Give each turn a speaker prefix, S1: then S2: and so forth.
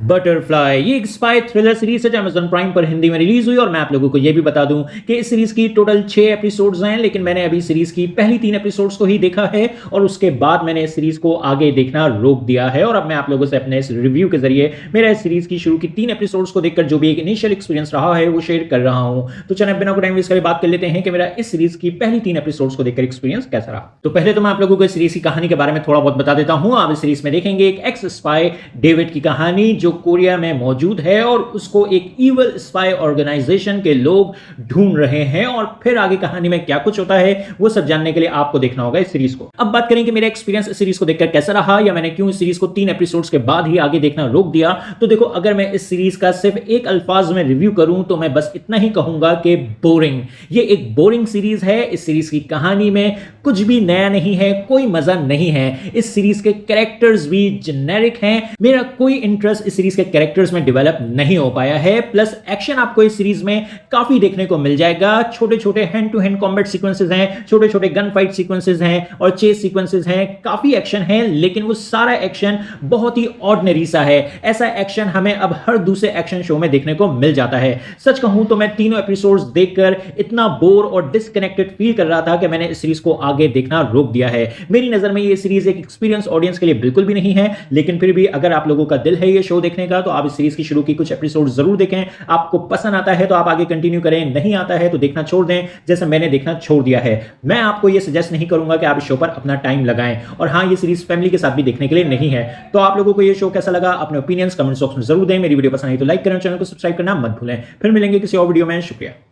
S1: Butterfly ये एक spy thriller series है जो अमेज़न प्राइम पर हिंदी में रिलीज हुई और मैं आप लोगों को ये भी बता दूं कि इस सीरीज की टोटल 6 एपिसोड्स हैं, लेकिन मैंने अभी सीरीज की पहली 3 एपिसोड्स को ही देखा है और उसके बाद मैंने इस सीरीज को आगे देखना रोक दिया है। और अब मैं आप लोगों से अपने इस रिव्यू के जरिए मेरा इस सीरीज की शुरू की 3 एपिसोड्स को देखकर जो भी एक इनिशियल एक्सपीरियंस रहा है वो शेयर कर रहा हूं। तो चलिए बिना कोई टाइम वेस्ट करे बात कर लेते हैं कि मेरा इस सीरीज की पहली 3 एपिसोड्स को देखकर एक्सपीरियंस कैसा रहा। तो पहले तो मैं आप लोगों को इस सीरीज की कहानी के बारे में थोड़ा बहुत बता देता हूं। आप इस सीरीज में देखेंगे एक एक्स स्पाई डेविड की कहानी जो कोरिया में मौजूद है और उसको एक इवल स्पाई ऑर्गेनाइजेशन के लोग ढूंढ रहे हैं। और फिर आगे कहानी में क्या कुछ होता है वो सब जानने के लिए आपको देखना होगा इस सीरीज को। अब बात करें कि मेरा एक्सपीरियंस इस सीरीज को देखकर कैसा रहा या मैंने क्यों इस सीरीज को 3 एपिसोड्स के बाद ही आगे देखना रोक दिया। तो देखो, अगर मैं इस सीरीज का सिर्फ एक अल्फाज में रिव्यू करूं तो मैं बस इतना ही कहूंगा कि बोरिंग। ये एक बोरिंग सीरीज है। इस सीरीज की कहानी में कुछ भी नया नहीं है, कोई मजा नहीं है। इस सीरीज के कैरेक्टर्स भी जेनेरिक हैं। मेरा कोई इंटरेस्ट इस सीरीज के कैरेक्टर्स में डेवलप नहीं हो पाया है। प्लस एक्शन आपको इस सीरीज में काफी देखने को मिल जाएगा। छोटे छोटे hand to hand combat sequences हैं, छोटे छोटे गन फाइट सीक्वेंसेस हैं और चेस सीक्वेंसेस हैं। काफी एक्शन है, लेकिन वो सारा एक्शन बहुत ही ऑर्डिनरी सा है। ऐसा एक्शन हमें अब हर दूसरे एक्शन शो में देखने को मिल जाता है। सच कहूं तो मैं तीनों एपिसोड्स देखकर इतना बोर और डिस्कनेक्टेड फील कर रहा था कि मैंने इस सीरीज को आगे देखना रोक दिया है। मेरी नजर में ये सीरीज एक एक्सपीरियंस ऑडियंस के लिए बिल्कुल भी नहीं है, लेकिन फिर भी अगर आप लोगों का दिल है ये शो देखने का तो आप इस सीरीज की शुरू की कुछ एपिसोड जरूर देखें। आपको पसंद आता है तो आप आगे कंटिन्यू करें, नहीं आता है तो देखना छोड़ दें, जैसे मैंने देखना छोड़ दिया है। मैं आपको ये सजेस्ट नहीं करूंगा कि आप इस शो पर अपना टाइम लगाएं। और हाँ, ये सीरीज फैमिली के साथ भी देखने के लिए नहीं है। तो आप लोगों को ये शो कैसा लगा अपने ओपिनियंस कमेंट बॉक्स में जरूर दें। मेरी वीडियो पसंद आई तो लाइक करें, चैनल को सब्सक्राइब करना मत भूलें। फिर मिलेंगे किसी और वीडियो में। शुक्रिया।